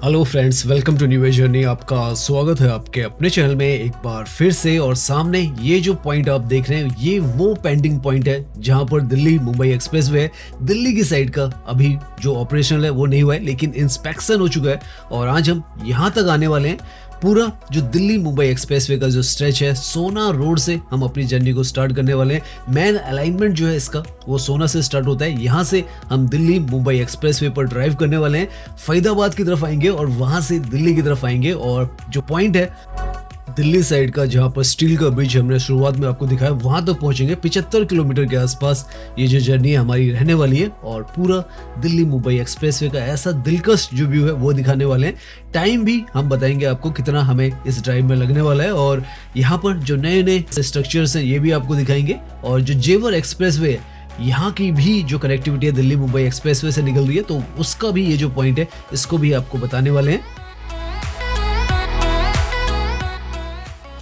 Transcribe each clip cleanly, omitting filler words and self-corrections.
Hello friends, welcome to new journey. आपका स्वागत है आपके अपने चैनल में एक बार फिर से। और सामने ये जो पॉइंट आप देख रहे हैं, ये वो पेंडिंग पॉइंट है जहां पर दिल्ली मुंबई एक्सप्रेसवे है। दिल्ली की साइड का अभी जो ऑपरेशनल है वो नहीं हुआ है, लेकिन इंस्पेक्शन हो चुका है और आज हम यहां तक आने वाले हैं। पूरा जो दिल्ली मुंबई एक्सप्रेसवे का जो स्ट्रेच है, सोना रोड से हम अपनी जर्नी को स्टार्ट करने वाले हैं। मेन अलाइनमेंट जो है इसका वो सोना से स्टार्ट होता है। यहाँ से हम दिल्ली मुंबई एक्सप्रेसवे पर ड्राइव करने वाले हैं। फरीदाबाद की तरफ आएंगे और वहां से दिल्ली की तरफ आएंगे। और जो पॉइंट है दिल्ली साइड का, जहां पर स्टील का ब्रिज हमने शुरुआत में आपको दिखाया, वहां तक पहुंचेंगे। 75 किलोमीटर के आसपास ये जो जर्नी हमारी रहने वाली है और पूरा दिल्ली मुंबई एक्सप्रेसवे का ऐसा दिलकश जो व्यू है वो दिखाने वाले हैं। टाइम भी हम बताएंगे आपको कितना हमें इस ड्राइव में लगने वाला है। और यहाँ पर जो नए नए स्ट्रक्चर्स हैं ये भी आपको दिखाएंगे। और जो जेवर एक्सप्रेसवे है, यहाँ की भी जो कनेक्टिविटी है दिल्ली मुंबई एक्सप्रेसवे से निकल रही है, तो उसका भी ये जो पॉइंट है इसको भी आपको बताने वाले हैं।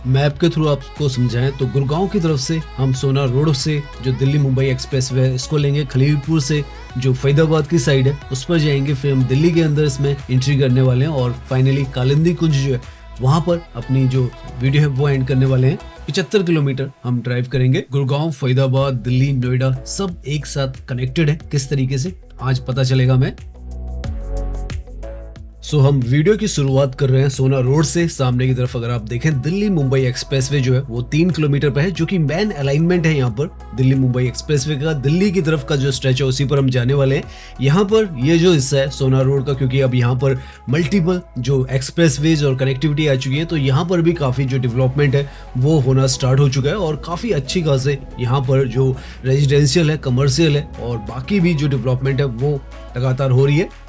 मैप के थ्रू आपको समझाएं तो गुड़गांव की तरफ से हम सोना रोड से जो दिल्ली मुंबई एक्सप्रेसवे है इसको लेंगे। खलीलपुर से जो फरीदाबाद की साइड है उस पर जाएंगे, फिर हम दिल्ली के अंदर इसमें एंट्री करने वाले हैं और फाइनली कालिंदी कुंज जो है वहां पर अपनी जो वीडियो है वो एंड करने वाले हैं। 75 किलोमीटर हम ड्राइव करेंगे। गुड़गांव, फरीदाबाद, दिल्ली, नोएडा सब एक साथ कनेक्टेड है। किस तरीके से आज पता चलेगा हमें। हम वीडियो की शुरुआत कर रहे हैं सोना रोड से। सामने की तरफ अगर आप देखें, दिल्ली मुंबई एक्सप्रेसवे जो है वो 3 किलोमीटर पे है, जो कि मेन अलाइनमेंट है यहाँ पर दिल्ली मुंबई एक्सप्रेसवे का। दिल्ली की तरफ का जो स्ट्रेच है उसी पर हम जाने वाले हैं। यहाँ पर ये जो हिस्सा है सोना रोड का, क्योंकि अब यहाँ पर मल्टीपल जो एक्सप्रेसवेज और कनेक्टिविटी आ चुकी है, तो यहाँ पर भी काफी जो डेवलपमेंट है वो होना स्टार्ट हो चुका है और काफी अच्छी खासे यहाँ पर जो रेजिडेंशियल है, कमर्शियल है और बाकी भी जो डेवलपमेंट है वो लगातार हो रही है।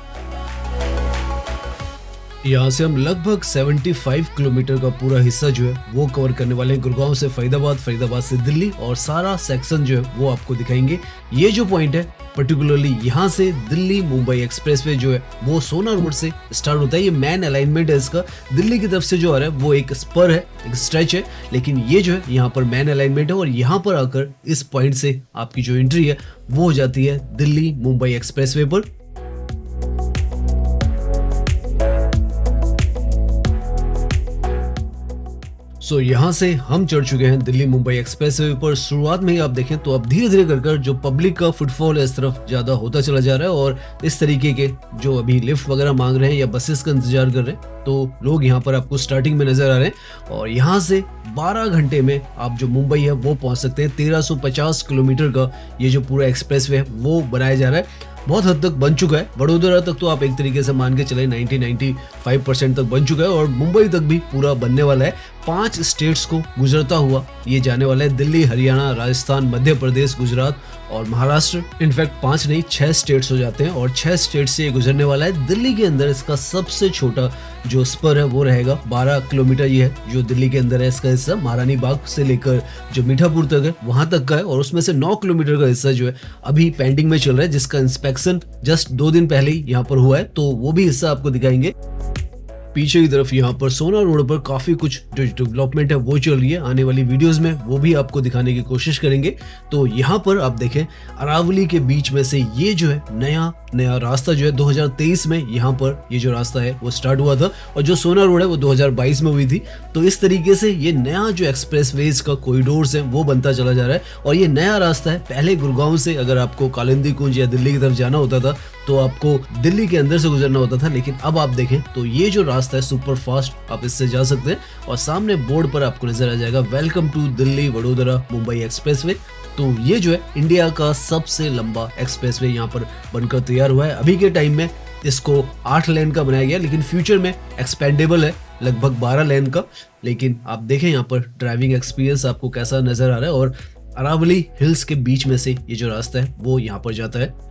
यहाँ से हम लगभग 75 किलोमीटर का पूरा हिस्सा जो है वो कवर करने वाले हैं। गुड़गांव से फरीदाबाद, फरीदाबाद से दिल्ली और सारा सेक्शन जो है वो आपको दिखाएंगे। ये जो पॉइंट है पर्टिकुलरली यहाँ से दिल्ली मुंबई एक्सप्रेसवे जो है वो सोना रोड से स्टार्ट होता है। ये मेन अलाइनमेंट है इसका। दिल्ली की तरफ से जो आ रहा है वो एक स्पर है, एक स्ट्रेच है, लेकिन ये जो है यहाँ पर मेन अलाइनमेंट है। और यहाँ पर आकर इस पॉइंट से आपकी जो एंट्री है वो हो जाती है दिल्ली मुंबई एक्सप्रेसवे पर। यहाँ से हम चढ़ चुके हैं दिल्ली मुंबई एक्सप्रेसवे पर। शुरुआत में ही आप देखें तो अब धीरे धीरे कर जो पब्लिक का फुटफॉल है इस तरफ ज्यादा होता चला जा रहा है और इस तरीके के जो अभी लिफ्ट वगैरह मांग रहे हैं या बसेस का इंतजार कर रहे हैं, तो लोग यहाँ पर आपको स्टार्टिंग में नजर आ रहे हैं। और यहाँ से 12 घंटे में आप जो मुंबई है वो पहुंच सकते हैं। 1350 किलोमीटर का ये जो पूरा एक्सप्रेसवे है वो बनाया जा रहा है। बहुत हद तक बन चुका है। वडोदरा तक तो आप एक तरीके से मान के चले 90-95% तक बन चुका है और मुंबई तक भी पूरा बनने वाला है। 5 स्टेट्स को गुजरता हुआ ये जाने वाला है। दिल्ली, हरियाणा, राजस्थान, मध्य प्रदेश, गुजरात और महाराष्ट्र। इनफैक्ट 5 नहीं 6 स्टेट्स हो जाते हैं और 6 स्टेट से ये गुजरने वाला है। दिल्ली के अंदर इसका सबसे छोटा जो स्पर है वो रहेगा 12 किलोमीटर। ये है जो दिल्ली के अंदर है। इसका हिस्सा महारानी बाग से लेकर जो मीठापुर तक है वहां तक का है और उसमें से 9 किलोमीटर का हिस्सा जो है अभी पेंडिंग में चल रहा है, जिसका इंस्पेक्शन जस्ट 2 दिन पहले ही यहाँ पर हुआ है, तो वो भी हिस्सा आपको दिखाएंगे। पीछे की तरफ यहाँ पर सोना रोड पर काफी कुछ जो डेवलपमेंट है वो चल रही है। आने वाली वीडियोस में वो भी आपको दिखाने की कोशिश करेंगे। तो यहाँ पर आप देखें अरावली के बीच में से ये जो है नया रास्ता जो है 2023 में यहाँ पर ये जो रास्ता है वो स्टार्ट हुआ था और जो सोना रोड है वो 2022 में हुई थी। तो इस तरीके से ये नया जो एक्सप्रेसवेज का कॉरिडोर्स है वो बनता चला जा रहा है और ये नया रास्ता है। पहले गुड़गांव से अगर आपको कालिंदी कुंज या दिल्ली की तरफ जाना होता था तो आपको दिल्ली के अंदर से गुजरना होता था, लेकिन अब आप देखें तो ये जो रास्ता है सुपर फास्ट, आप इससे जा सकते हैं और सामने बोर्ड पर आपको नजर आ जाएगा welcome to Delhi Vadodara Mumbai expressway. तो ये जो है इंडिया का सबसे लंबा एक्सप्रेसवे यहाँ पर बनकर तैयार हुआ है। अभी के टाइम में इसको 8 लेन का बनाया गया, लेकिन फ्यूचर में एक्सपेंडेबल है लगभग 12 लेन का। लेकिन आप देखें यहाँ पर ड्राइविंग एक्सपीरियंस आपको कैसा नजर आ रहा है और अरावली हिल्स के बीच में से ये जो रास्ता है वो यहाँ पर जाता है।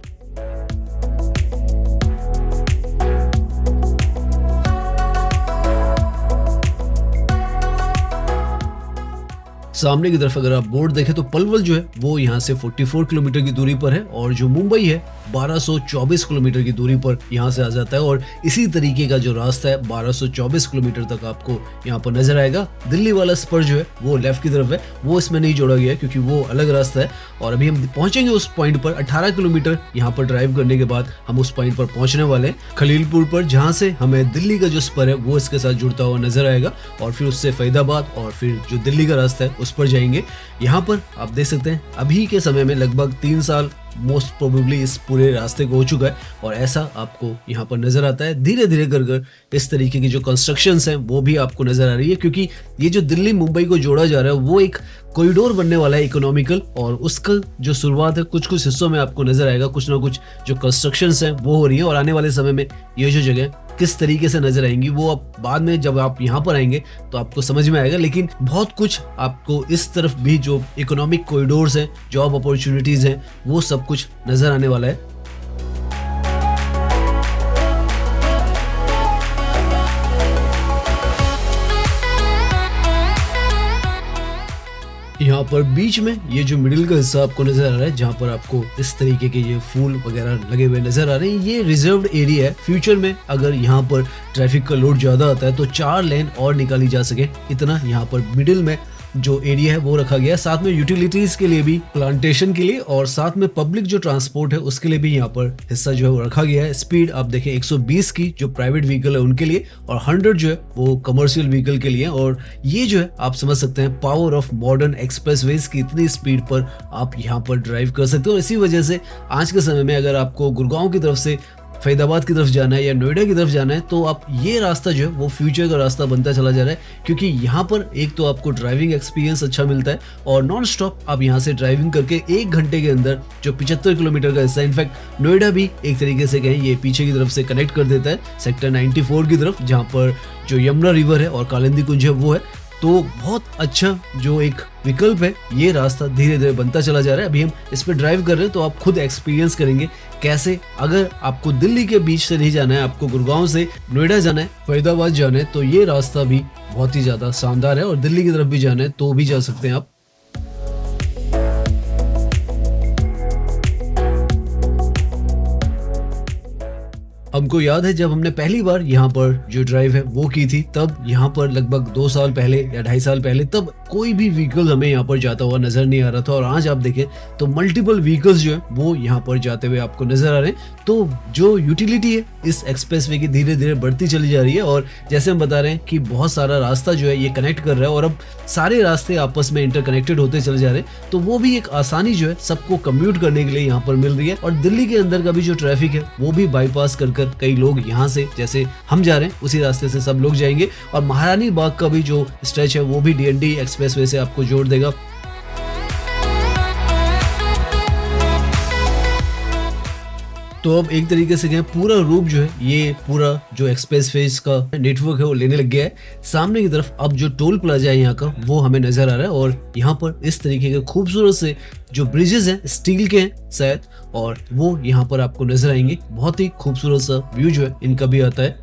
सामने की तरफ अगर आप बोर्ड देखें तो पलवल जो है वो यहाँ से 44 किलोमीटर की दूरी पर है और जो मुंबई है 1224 किलोमीटर की दूरी पर यहाँ से आ जाता है। और इसी तरीके का जो रास्ता है 1224 किलोमीटर तक आपको यहाँ पर नजर आएगा। दिल्ली वाला स्पर जो है वो लेफ्ट की तरफ है, वो इसमें नहीं जोड़ा गया है क्योंकि वो अलग रास्ता है। और अभी हम पहुंचेंगे उस पॉइंट पर। 18 किलोमीटर यहाँ पर ड्राइव करने के बाद हम उस पॉइंट पर पहुंचने वाले हैं खलीलपुर पर, जहाँ से हमें दिल्ली का जो स्पर है वो इसके साथ जुड़ता हुआ नजर आएगा। और फिर उससे फरीदाबाद और फिर जो दिल्ली का रास्ता है उस पर जाएंगे। यहाँ पर आप देख सकते हैं अभी के समय में लगभग 3 साल मोस्ट प्रोबेबली इस पूरे रास्ते को हो चुका है और ऐसा आपको यहाँ पर नजर आता है। धीरे धीरे कर इस तरीके की जो कंस्ट्रक्शंस हैं वो भी आपको नजर आ रही है, क्योंकि ये जो दिल्ली मुंबई को जोड़ा जा रहा है वो एक कॉरिडोर बनने वाला है इकोनॉमिकल, और उसका जो शुरुआत है कुछ कुछ हिस्सों में आपको नजर आएगा। कुछ ना कुछ जो कंस्ट्रक्शंस हैं वो हो रही है और आने वाले समय में ये जो जगह किस तरीके से नजर आएंगी वो अब बाद में जब आप यहाँ पर आएंगे तो आपको समझ में आएगा। लेकिन बहुत कुछ आपको इस तरफ भी जो इकोनॉमिक कॉरिडोर्स हैं, जॉब अपॉर्चुनिटीज हैं, वो सब कुछ नजर आने वाला है। यहाँ पर बीच में ये जो मिडिल का हिस्सा आपको नजर आ रहा है, जहाँ पर आपको इस तरीके के ये फूल वगैरह लगे हुए नजर आ रहे हैं, ये रिजर्व्ड एरिया है। फ्यूचर में अगर यहाँ पर ट्रैफिक का लोड ज्यादा आता है तो 4 लेन और निकाली जा सके, इतना यहाँ पर मिडिल में जो एरिया है वो रखा गया है। साथ में यूटिलिटीज के लिए भी, प्लांटेशन के लिए और साथ में पब्लिक जो ट्रांसपोर्ट है उसके लिए भी यहाँ पर हिस्सा जो है वो रखा गया है। स्पीड आप देखें 120 की जो प्राइवेट व्हीकल है उनके लिए और 100 जो है वो कमर्शियल व्हीकल के लिए। और ये जो है आप समझ सकते हैं पावर ऑफ मॉडर्न एक्सप्रेसवेज की इतनी स्पीड पर आप यहाँ पर ड्राइव कर सकते हो। इसी वजह से आज के समय में अगर आपको गुड़गांव की तरफ से फरीदाबाद की तरफ जाना है या नोएडा की तरफ जाना है तो आप ये रास्ता जो है वो फ्यूचर का रास्ता बनता चला जा रहा है, क्योंकि यहाँ पर एक तो आपको ड्राइविंग एक्सपीरियंस अच्छा मिलता है और नॉन स्टॉप आप यहाँ से ड्राइविंग करके 1 घंटे के अंदर जो 75 किलोमीटर का हिस्सा, इनफैक्ट नोएडा भी एक तरीके से कहें ये पीछे की तरफ से कनेक्ट कर देता है सेक्टर 94 की तरफ, जहाँ पर जो यमुना रिवर है और कालिंदी कुंज है वो है। तो बहुत अच्छा जो एक विकल्प है, ये रास्ता धीरे धीरे बनता चला जा रहा है। अभी हम इस पे ड्राइव कर रहे हैं तो आप खुद एक्सपीरियंस करेंगे कैसे। अगर आपको दिल्ली के बीच से नहीं जाना है, आपको गुड़गांव से नोएडा जाना है, फरीदाबाद जाना है, तो ये रास्ता भी बहुत ही ज्यादा शानदार है। और दिल्ली की तरफ भी जाना है तो भी जा सकते हैं आप। हमको याद है जब हमने पहली बार यहाँ पर जो ड्राइव है वो की थी, तब यहाँ पर लगभग 2 साल पहले या 2.5 साल पहले तब कोई भी व्हीकल हमें यहाँ पर जाता हुआ नजर नहीं आ रहा था। और आज आप देखें तो मल्टीपल व्हीकल्स जो है वो यहाँ पर जाते हुए आपको नजर आ रहे हैं। तो जो यूटिलिटी है इस एक्सप्रेसवे की धीरे धीरे बढ़ती चली जा रही है। और जैसे हम बता रहे हैं कि बहुत सारा रास्ता जो है ये कनेक्ट कर रहा है और अब सारे रास्ते आपस में इंटरकनेक्टेड होते चले जा रहे हैं, तो वो भी एक आसानी जो है सबको कम्यूट करने के लिए यहाँ पर मिल रही है। और दिल्ली के अंदर का भी जो ट्रैफिक है वो भी बाईपास कर कई लोग यहाँ से, जैसे हम जा रहे हैं उसी रास्ते से सब लोग जाएंगे। और महारानी बाग का भी जो स्ट्रेच है वो भी डीएनडी एक्सप्रेसवे से आपको जोड़ देगा। तो अब एक तरीके से कहें पूरा रूप जो है ये पूरा जो एक्सप्रेसवेज का नेटवर्क है वो लेने लग गया है। सामने की तरफ अब जो टोल प्लाजा है यहाँ का वो हमें नजर आ रहा है और यहाँ पर इस तरीके के खूबसूरत से जो ब्रिजेस हैं स्टील के हैं शायद, और वो यहाँ पर आपको नजर आएंगे। बहुत ही खूबसूरत सा व्यू जो है इनका भी आता है।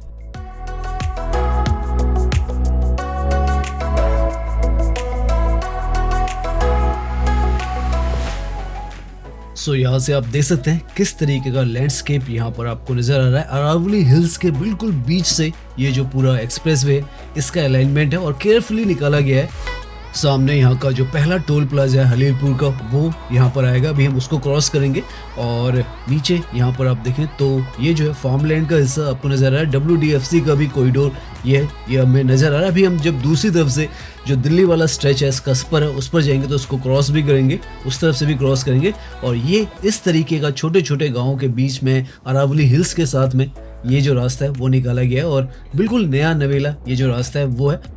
सो यहाँ से आप देख सकते हैं किस तरीके का लैंडस्केप यहाँ पर आपको नजर आ रहा है। अरावली हिल्स के बिल्कुल बीच से ये जो पूरा एक्सप्रेसवे इसका अलाइनमेंट है और केयरफुली निकाला गया है। सामने यहाँ का जो पहला टोल प्लाजा है हलीलपुर का वो यहाँ पर आएगा, अभी हम उसको क्रॉस करेंगे। और नीचे यहाँ पर आप देखें तो ये जो है फार्मलैंड का हिस्सा आपको नजर आ रहा है। WDFC का भी कॉरिडोर ये हमें नजर आ रहा है। अभी हम जब दूसरी तरफ से जो दिल्ली वाला स्ट्रेच है इसका स्पर है उस पर जाएंगे तो उसको क्रॉस भी करेंगे, उस तरफ से भी क्रॉस करेंगे। और ये इस तरीके का छोटे छोटे गाँव के बीच में अरावली हिल्स के साथ में ये जो रास्ता है वो निकाला गया है और बिल्कुल नया नवेला ये जो रास्ता है वो है।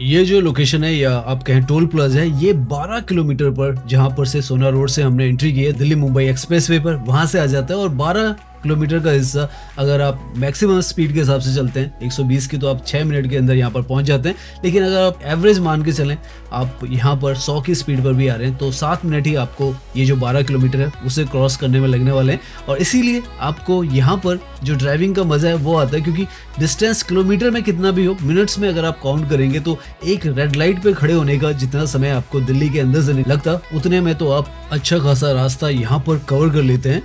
ये जो लोकेशन है या आप कहें टोल प्लाजा है, ये 12 किलोमीटर पर, जहां पर से सोना रोड से हमने एंट्री की है दिल्ली मुंबई एक्सप्रेसवे पर, वहां से आ जाता है। और 12 किलोमीटर का हिस्सा अगर आप मैक्सिमम स्पीड के हिसाब से चलते हैं 120 की, तो आप 6 मिनट के अंदर यहाँ पर पहुंच जाते हैं। लेकिन अगर आप एवरेज मान के चलें, आप यहाँ पर 100 की स्पीड पर भी आ रहे हैं, तो 7 मिनट ही आपको ये जो 12 किलोमीटर है उसे क्रॉस करने में लगने वाले हैं। और इसीलिए आपको यहाँ पर जो ड्राइविंग का मजा है वो आता है, क्योंकि डिस्टेंस किलोमीटर में कितना भी हो, मिनट्स में अगर आप काउंट करेंगे तो एक रेड लाइट पे खड़े होने का जितना समय आपको दिल्ली के अंदर से नहीं लगता, उतने में तो आप अच्छा खासा रास्ता यहाँ पर कवर कर लेते हैं।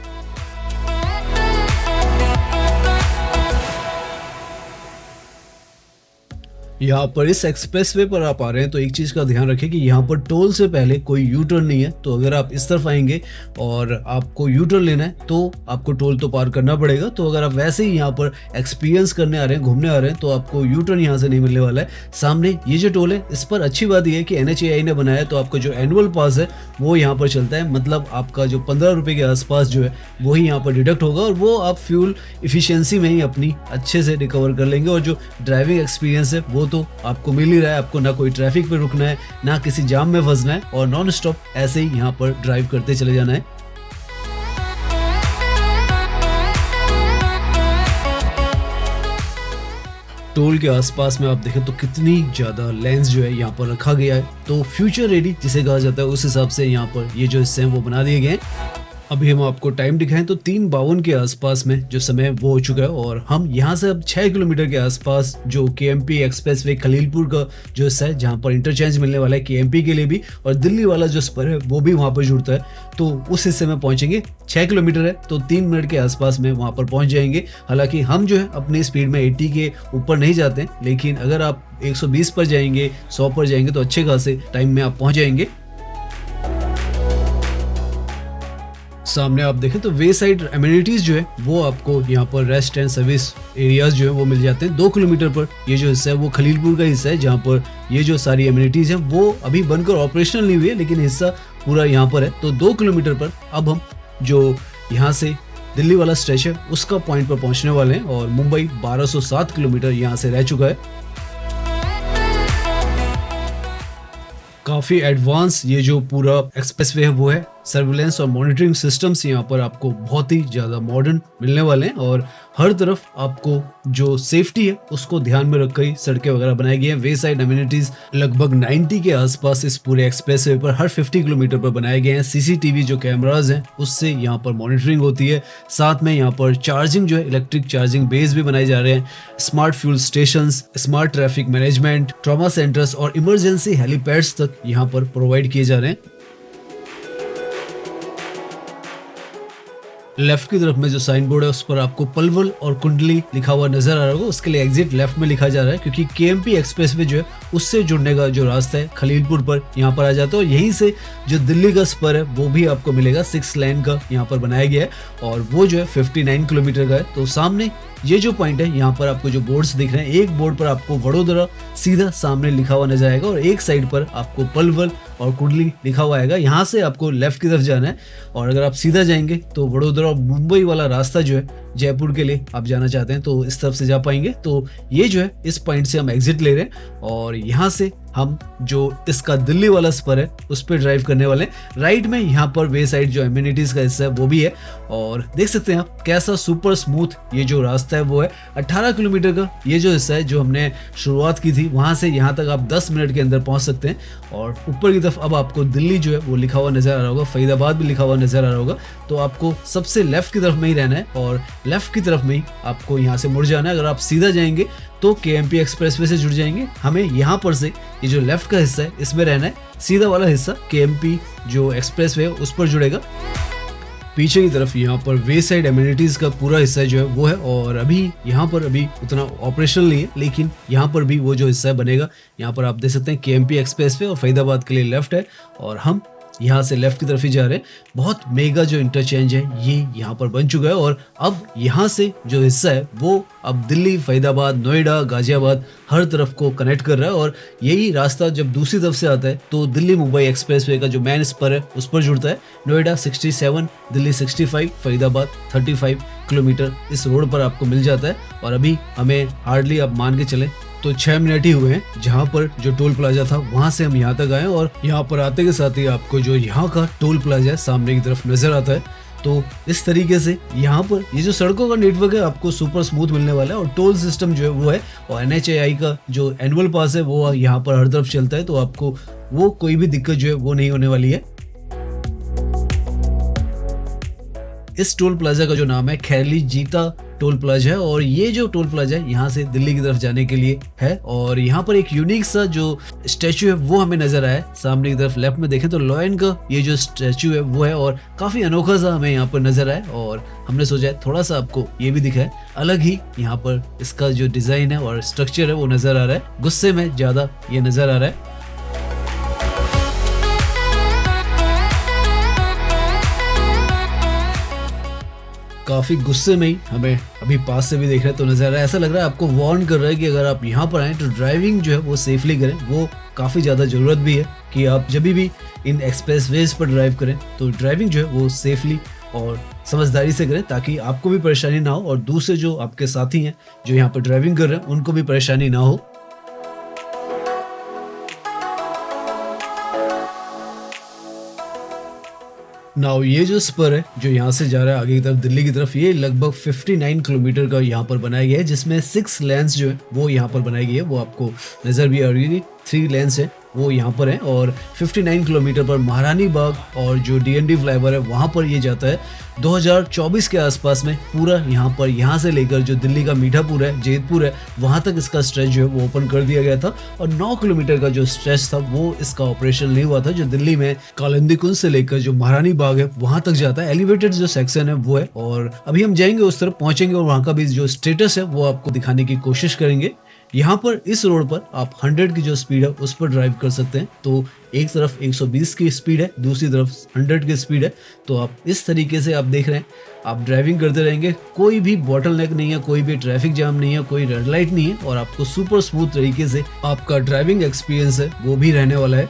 यहाँ पर इस एक्सप्रेसवे पर आप आ रहे हैं तो एक चीज़ का ध्यान रखें कि यहाँ पर टोल से पहले कोई यू टर्न नहीं है। तो अगर आप इस तरफ आएंगे और आपको यू टर्न लेना है तो आपको टोल तो पार करना पड़ेगा। तो अगर आप वैसे ही यहाँ पर एक्सपीरियंस करने आ रहे हैं, घूमने आ रहे हैं, तो आपको यू टर्न यहाँ से नहीं मिलने वाला है। सामने ये जो टोल है, इस पर अच्छी बात यह है कि NHAI ने बनाया है, तो आपका जो एनुअल पास है वो यहाँ पर चलता है। मतलब आपका जो 15 रुपये के आसपास जो है वही यहाँ पर डिडक्ट होगा, और वो आप फ्यूल इफिशियंसी में ही अपनी अच्छे से रिकवर कर लेंगे। और जो ड्राइविंग एक्सपीरियंस है वो तो आपको मिल ही रहा है। आपको ना कोई ट्रैफिक पे रुकना है, ना किसी जाम में फंसना है, और नॉन स्टॉप ऐसे ही यहाँ पर ड्राइव करते चले जाना है। टोल के आसपास में आप देखें तो कितनी ज्यादा लेंस जो है यहाँ पर रखा गया है। तो फ्यूचर रेडी जिसे कहा जाता है, उस हिसाब से यहाँ पर ये जो हिस्से हैं वो बना दिए गए हैं। अभी हम आपको टाइम दिखाएं तो 3:52 के आसपास में जो समय वो हो चुका है, और हम यहाँ से अब 6 किलोमीटर के आसपास जो KMP एक्सप्रेसवे खलीलपुर का जो हिस्सा है, जहाँ पर इंटरचेंज मिलने वाला है KMP के लिए भी, और दिल्ली वाला जो स्पर है वो भी वहाँ पर जुड़ता है, तो उस हिस्से में पहुंचेंगे। 6 किलोमीटर है तो 3 मिनट के आसपास में वहाँ पर पहुंच जाएंगे। हालांकि हम जो है अपनी स्पीड में 80 के ऊपर नहीं जाते, लेकिन अगर आप 120 पर जाएंगे, 100 पर जाएंगे तो अच्छे खासे टाइम में आप पहुँच जाएंगे। सामने आप देखें तो वे साइड एमिनिटीज जो है वो आपको यहाँ पर रेस्ट एंड सर्विस एरियाज जो है वो मिल जाते हैं। 2 किलोमीटर पर ये जो हिस्सा है वो खलीलपुर का हिस्सा है, जहाँ पर ये जो सारी एमिनिटीज हैं वो अभी बनकर ऑपरेशनल नहीं हुई है, लेकिन हिस्सा पूरा यहाँ पर है। तो 2 किलोमीटर पर अब हम जो यहाँ से दिल्ली वाला स्ट्रेच है उसका पॉइंट पर पहुँचने वाले हैं, और मुंबई 1207 किलोमीटर यहाँ से रह चुका है। काफ़ी एडवांस ये जो पूरा एक्सप्रेसवे है वो है। सर्विलेंस और मॉनिटरिंग सिस्टम्स यहाँ पर आपको बहुत ही ज़्यादा मॉडर्न मिलने वाले हैं, और हर तरफ आपको जो सेफ्टी है उसको ध्यान में रखकर ही सड़कें वगैरह बनाई गई हैं। वे साइड एमिनिटीज लगभग 90 के आसपास इस पूरे एक्सप्रेसवे पर हर 50 किलोमीटर पर बनाए गए हैं। CCTV जो कैमराज हैं उससे यहाँ पर मॉनिटरिंग होती है। साथ में यहाँ पर चार्जिंग जो है, इलेक्ट्रिक चार्जिंग बेस भी बनाए जा रहे हैं। Smart fuel station, smart traffic management, trauma centres और इमरजेंसी हेलीपैड्स तक यहाँ पर प्रोवाइड किए जा रहे हैं। लेफ्ट की तरफ में जो साइन बोर्ड है उस पर आपको पलवल और कुंडली लिखा हुआ नजर आ रहा होगा। उसके लिए एग्जिट लेफ्ट में लिखा जा रहा है, क्योंकि KMP एक्सप्रेसवे जो है उससे जुड़ने का जो रास्ता है खलीलपुर पर यहाँ पर आ जाता है, और यहीं से जो दिल्ली का स्पर है वो भी आपको मिलेगा। 6 लेन का यहाँ पर बनाया गया है, और वो जो है 59 किलोमीटर का है। तो सामने ये जो पॉइंट है यहाँ पर आपको जो बोर्ड्स दिख रहे हैं, एक बोर्ड पर आपको वडोदरा सीधा सामने लिखा हुआ नजर आएगा, और एक साइड पर आपको पलवल और कुंडली लिखा हुआ आएगा। यहाँ से आपको लेफ्ट की तरफ जाना है, और अगर आप सीधा जाएंगे तो वडोदरा और मुंबई वाला रास्ता जो है जयपुर के लिए आप जाना चाहते हैं तो इस तरफ से जा पाएंगे। तो ये जो है इस पॉइंट से हम एग्जिट ले रहे हैं, और यहाँ से हम जो इसका दिल्ली वाला स्पर है उस पर ड्राइव करने वाले हैं। राइट में यहाँ पर वे साइड जो एमिनिटीज का हिस्सा है वो भी है, और देख सकते हैं आप कैसा सुपर स्मूथ ये जो रास्ता है वो है। 18 किलोमीटर का ये जो हिस्सा है जो हमने शुरुआत की थी, वहाँ से यहाँ तक आप 10 मिनट के अंदर पहुँच सकते हैं। और ऊपर की तरफ अब आपको दिल्ली जो है वो लिखा हुआ नजर आ रहा होगा, फरीदाबाद भी लिखा हुआ नजर आ रहा होगा। तो आपको सबसे लेफ्ट की तरफ में ही रहना है, और लेफ्ट की तरफ में ही आपको यहाँ से मुड़ जाना है। अगर आप सीधा जाएंगे तो KMP एक्सप्रेसवे से जुड़ जाएंगे। हमें यहाँ पर से ये जो लेफ्ट का हिस्सा है इसमें रहना है, सीधा वाला हिस्सा KMP जो एक्सप्रेसवे है उस पर जुड़ेगा। पीछे की तरफ यहाँ पर वे साइड एमिनिटीज का पूरा हिस्सा जो है वो है, और अभी यहाँ पर अभी उतना ऑपरेशनल नहीं है, लेकिन यहाँ पर भी वो जो हिस्सा बनेगा। यहाँ पर आप देख सकते हैं KMP एक्सप्रेसवे और फरीदाबाद के लिए लेफ्ट है, और हम यहाँ से लेफ्ट की तरफ ही जा रहे हैं। बहुत मेगा जो इंटरचेंज है ये यहाँ पर बन चुका है, और अब यहाँ से जो हिस्सा है वो अब दिल्ली, फरीदाबाद, नोएडा, गाजियाबाद हर तरफ को कनेक्ट कर रहा है। और यही रास्ता जब दूसरी तरफ से आता है तो दिल्ली मुंबई एक्सप्रेसवे का जो मेन स्पर है उस पर जुड़ता है। नोएडा 67, दिल्ली 65, फरीदाबाद 35 किलोमीटर इस रोड पर आपको मिल जाता है। और अभी हमें हार्डली आप मान के चलें तो 6 मिनट ही हुए हैं जहाँ पर जो टोल प्लाजा था वहां से हम यहाँ तक आए, और यहाँ पर आते के साथ ही आपको जो यहाँ का टोल प्लाजा है सामने की तरफ नजर आता है। तो तो इस तरीके से यहाँ पर ये जो सड़कों का नेटवर्क है आपको सुपर स्मूथ मिलने वाला है और टोल सिस्टम जो है वो है, और NHAI का जो एनुअल पास है वो यहाँ पर हर तरफ चलता है, तो आपको वो कोई भी दिक्कत जो है वो नहीं होने वाली है। इस टोल प्लाजा का जो नाम है खैरली जीता टोल प्लाजा है, और ये जो टोल प्लाजा है यहाँ से दिल्ली की तरफ जाने के लिए है। और यहाँ पर एक यूनिक सा जो स्टैचू है वो हमें नजर आया। सामने की तरफ लेफ्ट में देखें तो लॉयन का ये जो स्टैचू है वो है, और काफी अनोखा सा हमें यहाँ पर नजर आया, और हमने सोचा थोड़ा सा आपको ये भी दिखाए। अलग ही यहाँ पर इसका जो डिजाइन है और स्ट्रक्चर है वो नजर आ रहा है, गुस्से में ज्यादा ये नजर आ रहा है। काफी गुस्से में ही हमें अभी पास से भी देख रहे हैं तो नजर आ रहा है। ऐसा लग रहा है आपको वार्न कर रहा है कि अगर आप यहाँ पर आए तो ड्राइविंग जो है वो सेफली करें। वो काफी ज्यादा जरूरत भी है कि आप जब भी इन एक्सप्रेसवेज पर ड्राइव करें तो ड्राइविंग जो है वो सेफली और समझदारी से करें, ताकि आपको भी परेशानी ना हो और दूसरे जो आपके साथी हैं जो यहाँ पर ड्राइविंग कर रहे हैं उनको भी परेशानी ना हो। नाउ ये जो स्पर है जो यहाँ से जा रहा है आगे की तरफ दिल्ली की तरफ, ये लगभग 59 किलोमीटर का यहाँ पर बनाया गया है, जिसमें 6 लेन्स जो है वो यहाँ पर बनाई गई है। वो आपको नजर भी आ रही है, 3 लेन्स है वो यहाँ पर है, और 59 किलोमीटर पर महारानी बाग और जो DND फ्लाईओवर है वहाँ पर ये जाता है। 2024 के आसपास में पूरा यहाँ पर, यहाँ से लेकर जो दिल्ली का मीठापुर है, जेतपुर है, वहाँ तक इसका स्ट्रेच जो है वो ओपन कर दिया गया था, और 9 किलोमीटर का जो स्ट्रेच था वो इसका ऑपरेशन नहीं हुआ था, जो दिल्ली में कालिंदी कुंज से लेकर जो महारानी बाग है वहाँ तक जाता है। एलिवेटेड जो सेक्शन है वो है, और अभी हम जाएंगे उस तरफ पहुंचेंगे और वहाँ का भी जो स्टेटस है वो आपको दिखाने की कोशिश करेंगे। यहाँ पर इस रोड पर आप 100 की जो स्पीड है उस पर ड्राइव कर सकते हैं, तो एक तरफ 120 की स्पीड है, दूसरी तरफ 100 की स्पीड है, तो आप इस तरीके से आप देख रहे हैं आप ड्राइविंग करते रहेंगे। कोई भी बॉटलनेक नहीं है, कोई भी ट्रैफिक जाम नहीं है, कोई रेड लाइट नहीं है, और आपको सुपर स्मूथ तरीके से आपका ड्राइविंग एक्सपीरियंस है वो भी रहने वाला है।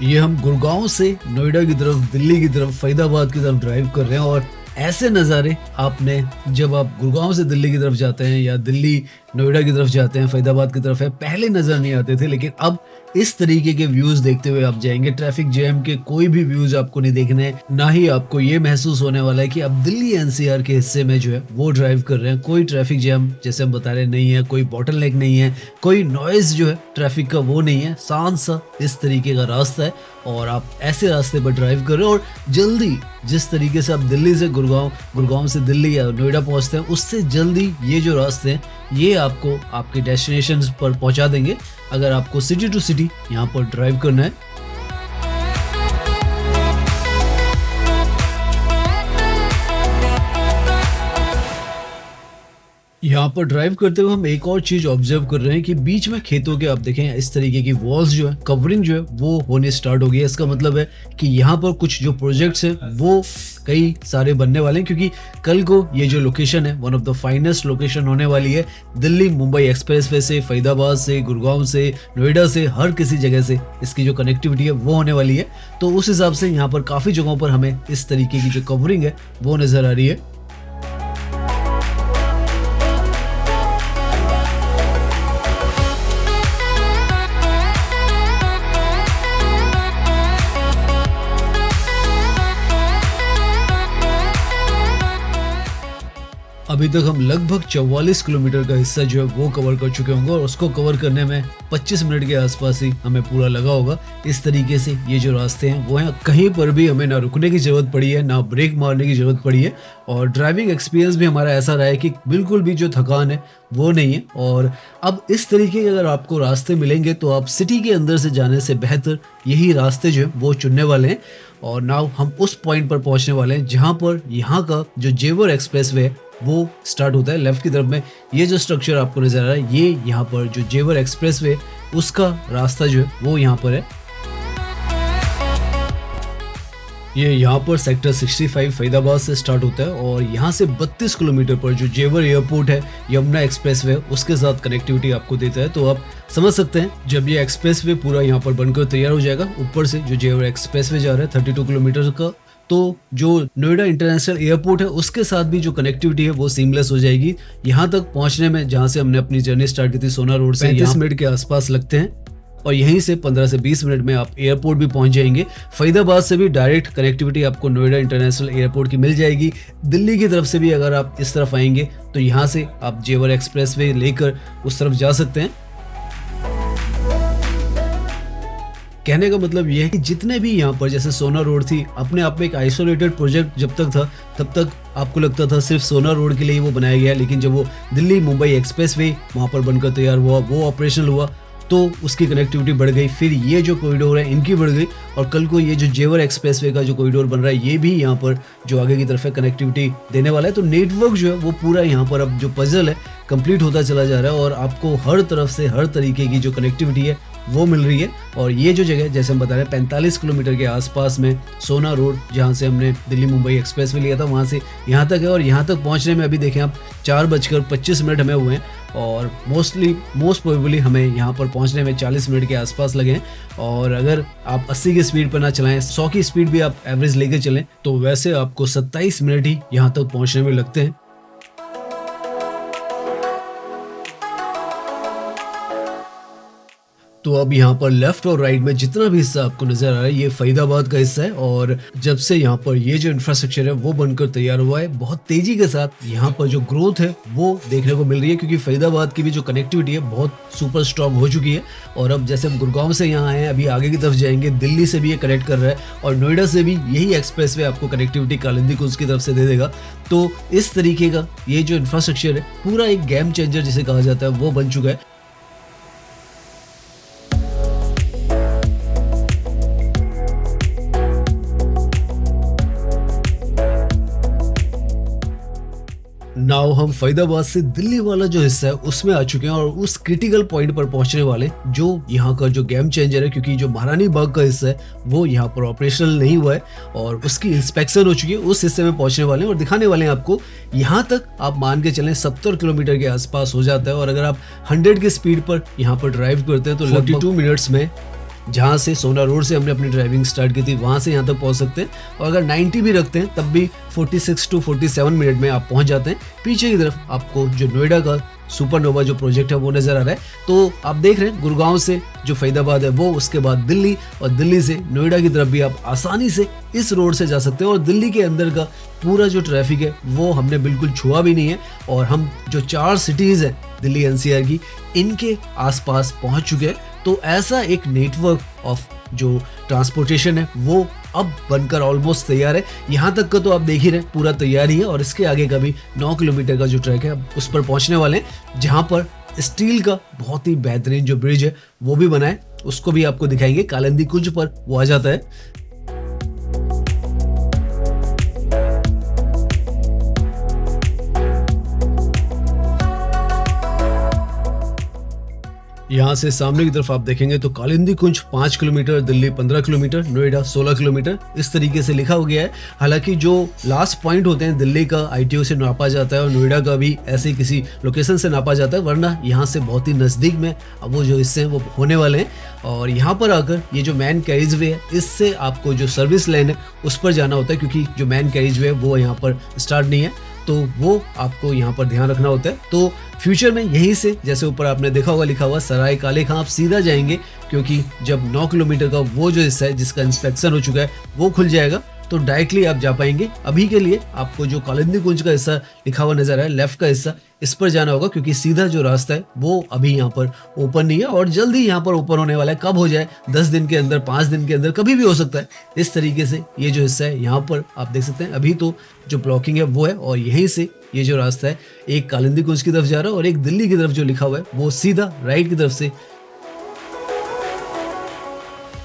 ये हम गुड़गांव से नोएडा की तरफ, दिल्ली की तरफ, फरीदाबाद की तरफ ड्राइव कर रहे हैं, और ऐसे नज़ारे आपने जब आप गुड़गांव से दिल्ली की तरफ जाते हैं या दिल्ली नोएडा की तरफ जाते हैं, फरीदाबाद की तरफ है, पहले नज़र नहीं आते थे, लेकिन अब इस तरीके के व्यूज़ देखते हुए आप जाएंगे। ट्रैफिक जैम के कोई भी व्यूज़ आपको नहीं देखने हैं, ना ही आपको ये महसूस होने वाला है कि आप दिल्ली NCR के हिस्से में जो है वो ड्राइव कर रहे हैं। कोई ट्रैफिक जैम जैसे हम बता रहे नहीं है, कोई बॉटलनेक नहीं है, कोई नॉइज़ जो है ट्रैफिक का वो नहीं है, शांत सा इस तरीके का रास्ता है, और आप ऐसे रास्ते पर ड्राइव कर रहे हो। और जल्दी जिस तरीके से आप दिल्ली से गुड़गांव, गुड़गांव से दिल्ली या नोएडा पहुंचते हैं, उससे जल्दी ये जो रास्ते हैं ये आपको आपके डेस्टिनेशन पर पहुंचा देंगे अगर आपको सिटी टू सिटी यहाँ पर ड्राइव करना है। यहाँ पर ड्राइव करते हुए हम एक और चीज ऑब्जर्व कर रहे हैं कि बीच में खेतों के आप देखें इस तरीके की वॉल्स जो है, कवरिंग जो है वो होने स्टार्ट हो गई है। इसका मतलब है कि यहाँ पर कुछ जो प्रोजेक्ट्स हैं वो कई सारे बनने वाले हैं, क्योंकि कल को ये जो लोकेशन है one of the finest location होने वाली है। दिल्ली मुंबई एक्सप्रेसवे से, फरीदाबाद से, गुड़गांव से, नोएडा से, हर किसी जगह से इसकी जो कनेक्टिविटी है वो होने वाली है। तो उस हिसाब से यहाँ पर काफ़ी जगहों पर हमें इस तरीके की जो कवरिंग है वो नज़र आ रही है। अभी तक हम लगभग 44 किलोमीटर का हिस्सा जो है वो कवर कर चुके होंगे, और उसको कवर करने में 25 मिनट के आसपास ही हमें पूरा लगा होगा। इस तरीके से ये जो रास्ते हैं वो हैं, कहीं पर भी हमें ना रुकने की ज़रूरत पड़ी है, ना ब्रेक मारने की ज़रूरत पड़ी है, और ड्राइविंग एक्सपीरियंस भी हमारा ऐसा रहा है कि बिल्कुल भी जो थकान है वो नहीं है। और अब इस तरीके के अगर आपको रास्ते मिलेंगे तो आप सिटी के अंदर से जाने से बेहतर यही रास्ते जो है वो चुनने वाले हैं। और नाउ हम उस पॉइंट पर पहुंचने वाले हैं जहां पर यहाँ का जो जेवर एक्सप्रेसवे है वो स्टार्ट होता है। लेफ्ट की तरफ में ये जो स्ट्रक्चर आपको नजर आ रहा है, ये यहाँ पर जो जेवर एक्सप्रेसवे उसका रास्ता जो है वो यहाँ पर है। ये यहाँ पर सेक्टर 65 फरीदाबाद से स्टार्ट होता है, और यहाँ से 32 किलोमीटर पर जो जेवर एयरपोर्ट है, यमुना एक्सप्रेसवे उसके साथ कनेक्टिविटी आपको देता है। तो आप समझ सकते हैं जब ये एक्सप्रेसवे पूरा यहाँ पर बनकर तैयार हो जाएगा, ऊपर से जो जेवर एक्सप्रेसवे जा रहा है 32 किलोमीटर का, तो जो नोएडा इंटरनेशनल एयरपोर्ट है उसके साथ भी जो कनेक्टिविटी है वो सीमलेस हो जाएगी। यहाँ तक पहुँचने में, जहाँ से हमने अपनी जर्नी स्टार्ट की थी सोना रोड से, 35 मिनट के आसपास लगते हैं। और यहीं से 15 से 20 मिनट में आप एयरपोर्ट भी पहुंच जाएंगे। फरीदाबाद से भी डायरेक्ट कनेक्टिविटी आपको नोएडा इंटरनेशनल एयरपोर्ट की मिल जाएगी। दिल्ली की तरफ से भी अगर आप इस तरफ आएंगे तो यहाँ से आप जेवर एक्सप्रेसवे लेकर उस तरफ जा सकते हैं। कहने का मतलब यह है कि जितने भी यहाँ पर जैसे सोना रोड थी, अपने आप में एक आइसोलेटेड प्रोजेक्ट जब तक था तब तक आपको लगता था सिर्फ सोना रोड के लिए वो बनाया गया है, लेकिन जब वो दिल्ली मुंबई एक्सप्रेसवे वहाँ पर बनकर तैयार हुआ, वो ऑपरेशनल हुआ तो उसकी कनेक्टिविटी बढ़ गई। फिर ये जो कॉरिडोर है इनकी बढ़ गई और कल को ये जो जेवर एक्सप्रेसवे का जो कॉरिडोर बन रहा है ये भी यहाँ पर जो आगे की तरफ है कनेक्टिविटी देने वाला है। तो नेटवर्क जो है वो पूरा यहाँ पर अब जो पजल है कंप्लीट होता चला जा रहा है और आपको हर तरफ से हर तरीके की जो कनेक्टिविटी है वो मिल रही है। और ये जो जगह जैसे हम बता रहे हैं 45 किलोमीटर के आसपास में सोना रोड, जहाँ से हमने दिल्ली मुंबई एक्सप्रेस में लिया था, वहाँ से यहाँ तक है। और यहाँ तक पहुँचने में अभी देखें आप 4:25 हमें हुए हैं और मोस्ट प्रोबेबली हमें यहाँ पर पहुँचने में 40 मिनट के आसपास लगे हैं। और अगर आप 80 की स्पीड पर ना चलाएं, 100 की स्पीड भी आप एवरेज लेके चलें तो वैसे आपको 27 मिनट ही यहाँ तक पहुँचने में लगते हैं। तो अब यहाँ पर लेफ्ट और राइट में जितना भी हिस्सा आपको नजर आ रहा है ये फरीदाबाद का हिस्सा है। और जब से यहाँ पर ये जो इंफ्रास्ट्रक्चर है वो बनकर तैयार हुआ है, बहुत तेजी के साथ यहाँ पर जो ग्रोथ है वो देखने को मिल रही है, क्योंकि फरीदाबाद की भी जो कनेक्टिविटी है बहुत सुपर स्ट्रॉन्ग हो चुकी है। और अब जैसे हम गुड़गांव से यहाँ आए हैं, अभी आगे की तरफ जाएंगे, दिल्ली से भी ये कनेक्ट कर रहा है और नोएडा से भी यही एक्सप्रेसवे आपको कनेक्टिविटी कालिंदी कुंज की तरफ से दे देगा। तो इस तरीके का ये जो इंफ्रास्ट्रक्चर है पूरा एक गेम चेंजर जिसे कहा जाता है वो बन चुका है। नाउ हम फरीदाबाद से दिल्ली वाला जो हिस्सा है उसमें आ चुके हैं और उस क्रिटिकल पॉइंट पर पहुंचने वाले जो यहाँ का जो गेम चेंजर है, क्योंकि जो महारानी बाग का हिस्सा है वो यहाँ पर ऑपरेशनल नहीं हुआ है और उसकी इंस्पेक्शन हो चुकी है। उस हिस्से में पहुंचने वाले हैं और दिखाने वाले हैं आपको। यहाँ तक आप मान के चलें 70 किलोमीटर के आसपास हो जाता है और अगर आप 100 की स्पीड पर यहाँ पर ड्राइव करते हैं तो 42 मिनट्स में जहाँ से सोना रोड से हमने अपनी ड्राइविंग स्टार्ट की थी वहाँ से यहाँ तक पहुँच सकते हैं। और अगर 90 भी रखते हैं तब भी 46 to 47 मिनट में आप पहुँच जाते हैं। पीछे की तरफ आपको जो नोएडा का सुपरनोवा जो प्रोजेक्ट है वो नज़र आ रहा है। तो आप देख रहे हैं गुड़गांव से जो फरीदाबाद है वो, उसके बाद दिल्ली और दिल्ली से नोएडा की तरफ भी आप आसानी से इस रोड से जा सकते हैं। और दिल्ली के अंदर का पूरा जो ट्रैफिक है वो हमने बिल्कुल छुआ भी नहीं है और हम जो 4 सिटीज़ हैं दिल्ली एनसीआर की इनके आसपास पहुँच चुके हैं। तो ऐसा एक नेटवर्क ऑफ जो ट्रांसपोर्टेशन है वो अब बनकर ऑलमोस्ट तैयार है। यहाँ तक का तो आप देख ही रहे पूरा तैयार ही है और इसके आगे का भी 9 किलोमीटर का जो ट्रैक है अब उस पर पहुँचने वाले हैं, जहाँ पर स्टील का बहुत ही बेहतरीन जो ब्रिज है वो भी बना है, उसको भी आपको दिखाएंगे। कालिंदी कुंज पर वो आ जाता है। यहाँ से सामने की तरफ आप देखेंगे तो कालिंदी कुंज 5 kilometre, Delhi 15 kilometre, Noida 16 kilometre इस तरीके से लिखा हो गया है। हालांकि जो लास्ट पॉइंट होते हैं दिल्ली का आईटीओ से नापा जाता है और नोएडा का भी ऐसे किसी लोकेशन से नापा जाता है, वरना यहाँ से बहुत ही नज़दीक में अब वो जो हिस्से हैं वो होने वाले हैं। और यहाँ पर आकर ये जो मैन कैरिज वे है इससे आपको जो सर्विस लाइन है उस पर जाना होता है, क्योंकि जो मैन कैरिज वे है वो यहाँ पर स्टार्ट नहीं है, तो वो आपको यहाँ पर ध्यान रखना होता है। तो फ्यूचर में यहीं से जैसे ऊपर आपने देखा होगा लिखा हुआ सराय काले खां, आप सीधा जाएंगे, क्योंकि जब 9 किलोमीटर का वो जो हिस्सा है जिसका इंस्पेक्शन हो चुका है वो खुल जाएगा तो डायरेक्टली आप जा पाएंगे। अभी के लिए आपको जो कालिंदी कुंज का हिस्सा लिखा हुआ नजर है लेफ्ट का हिस्सा, इस पर जाना होगा, क्योंकि सीधा जो रास्ता है वो अभी यहाँ पर ओपन नहीं है और जल्दी यहाँ पर ओपन होने वाला है। कब हो जाए, 10 दिन के अंदर, 5 दिन के अंदर, कभी भी हो सकता है। इस तरीके से ये जो हिस्सा है यहाँ पर आप देख सकते हैं अभी तो जो ब्लॉकिंग है वो है और यहीं से ये जो रास्ता है एक कालिंदी कुंज की तरफ जा रहा है और एक दिल्ली की तरफ जो लिखा हुआ है वो सीधा राइट की तरफ से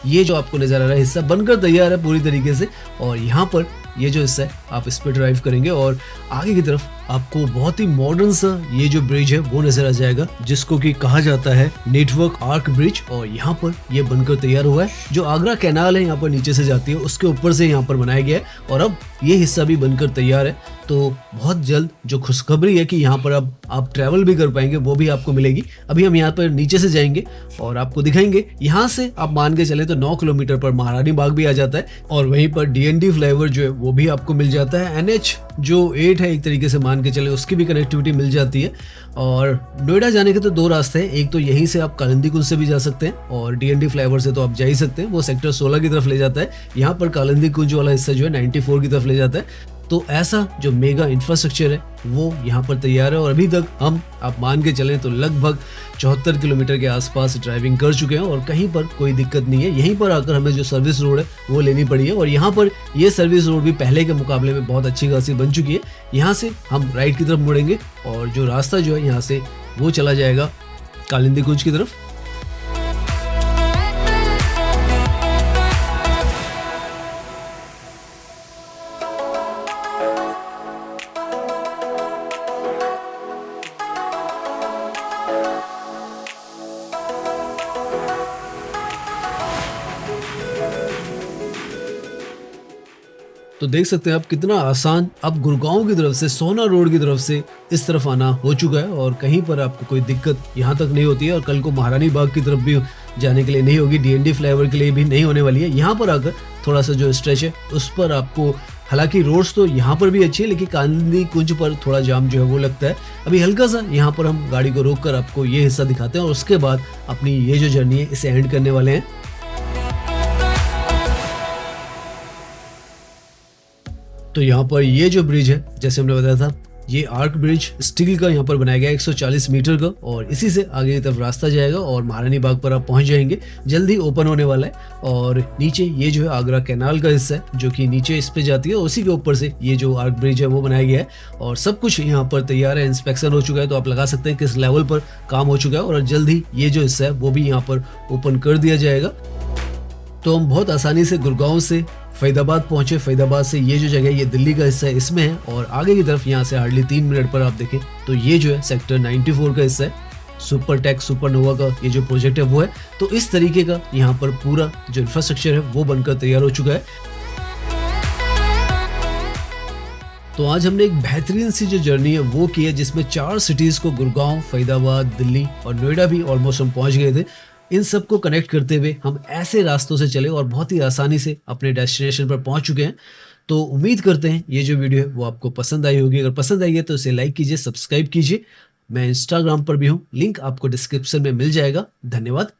ये जो आपको नजर आ रहा है हिस्सा बनकर तैयार है पूरी तरीके से। और यहाँ पर ये जो हिस्सा है आप इस पर ड्राइव करेंगे और आगे की तरफ आपको बहुत ही मॉडर्न सा ये जो ब्रिज है वो नजर आ जाएगा, जिसको कि कहा जाता है नेटवर्क आर्क ब्रिज। और यहाँ पर ये बनकर तैयार हुआ है। जो आगरा कैनाल है यहाँ पर नीचे से जाती है उसके ऊपर से यहाँ पर बनाया गया है और अब ये हिस्सा भी बनकर तैयार है। तो बहुत जल्द जो खुशखबरी है कि यहाँ पर अब आप ट्रैवल भी कर पाएंगे वो भी आपको मिलेगी। अभी हम यहाँ पर नीचे से जाएंगे और आपको दिखाएंगे। यहाँ से आप मान के चले तो 9 किलोमीटर पर महारानी बाग भी आ जाता है और वहीं पर डीएनडी फ्लाईओवर जो है वो भी आपको मिल जाता है। NH जो 8 है एक तरीके से मान मान के चले उसकी भी कनेक्टिविटी मिल जाती है। और नोएडा जाने के तो 2 रास्ते हैं, एक तो यहीं से आप कालिंदी कुंज से भी जा सकते हैं और डीएनडी फ्लाईओवर से तो आप जा ही सकते हैं, वो सेक्टर 16 की तरफ ले जाता है। यहाँ पर कालिंदी कुंज वाला हिस्सा जो है 94 की तरफ ले जाता है। तो ऐसा जो मेगा इंफ्रास्ट्रक्चर है वो यहाँ पर तैयार है और अभी तक हम आप मान के चलें तो लगभग 74 किलोमीटर के आसपास ड्राइविंग कर चुके हैं और कहीं पर कोई दिक्कत नहीं है। यहीं पर आकर हमें जो सर्विस रोड है वो लेनी पड़ी है और यहाँ पर ये सर्विस रोड भी पहले के मुकाबले में बहुत अच्छी खासी बन चुकी है। यहाँ से हम राइट की तरफ मुड़ेंगे और जो रास्ता जो है यहाँ से वो चला जाएगा कालिंदी कुंज की तरफ। तो देख सकते हैं आप कितना आसान अब गुड़गांव की तरफ से सोना रोड की तरफ से इस तरफ आना हो चुका है और कहीं पर आपको कोई दिक्कत यहाँ तक नहीं होती है और कल को महारानी बाग की तरफ भी जाने के लिए नहीं होगी, डीएनडी फ्लाईओवर के लिए भी नहीं होने वाली है। यहाँ पर आकर थोड़ा सा जो स्ट्रेच है उस पर आपको, हालांकि रोड्स तो यहाँ पर भी अच्छी है लेकिन कालिंदी कुंज पर थोड़ा जाम जो है वो लगता है। अभी हल्का सा यहाँ पर हम गाड़ी को रोक कर आपको ये हिस्सा दिखाते हैं और उसके बाद अपनी ये जो जर्नी है इसे एंड करने वाले हैं। तो यहाँ पर ये जो ब्रिज है जैसे हमने बताया था, ये आर्क ब्रिज स्टील का यहाँ पर बनाया गया है 140 मीटर का और इसी से आगे की तरफ रास्ता जाएगा और महारानी बाग पर आप पहुंच जाएंगे, जल्दी ओपन होने वाला है। और नीचे ये जो है आगरा कैनाल का हिस्सा है जो कि नीचे इस पे जाती है, उसी के ऊपर से ये जो आर्क ब्रिज है वो बनाया गया है और सब कुछ यहाँ पर तैयार है, इंस्पेक्शन हो चुका है। तो आप लगा सकते हैं किस लेवल पर काम हो चुका है और जल्द ही ये जो हिस्सा है वो भी यहाँ पर ओपन कर दिया जाएगा। तो हम बहुत आसानी से गुड़गांव से फरीदाबाद पहुंचे। फरीदाबाद से ये जो जगह ये दिल्ली का हिस्सा है इसमें है और आगे की तरफ यहाँ से हार्डली 3 मिनट पर आप देखें तो ये जो है सेक्टर 94 का हिस्सा है, सुपर टेक सुपरनोवा का ये जो प्रोजेक्ट है वो है। तो इस तरीके का यहाँ पर पूरा जो इंफ्रास्ट्रक्चर है वो बनकर तैयार हो चुका है। तो आज हमने एक बेहतरीन सी जो जर्नी है वो की है जिसमें 4 सिटीज को, गुड़गांव, फरीदाबाद, दिल्ली और नोएडा भी ऑलमोस्ट हम पहुंच गए थे। इन सबको कनेक्ट करते हुए हम ऐसे रास्तों से चले और बहुत ही आसानी से अपने डेस्टिनेशन पर पहुंच चुके हैं। तो उम्मीद करते हैं ये जो वीडियो है वो आपको पसंद आई होगी। अगर पसंद आई है तो इसे लाइक कीजिए, सब्सक्राइब कीजिए। मैं इंस्टाग्राम पर भी हूँ, लिंक आपको डिस्क्रिप्शन में मिल जाएगा। धन्यवाद।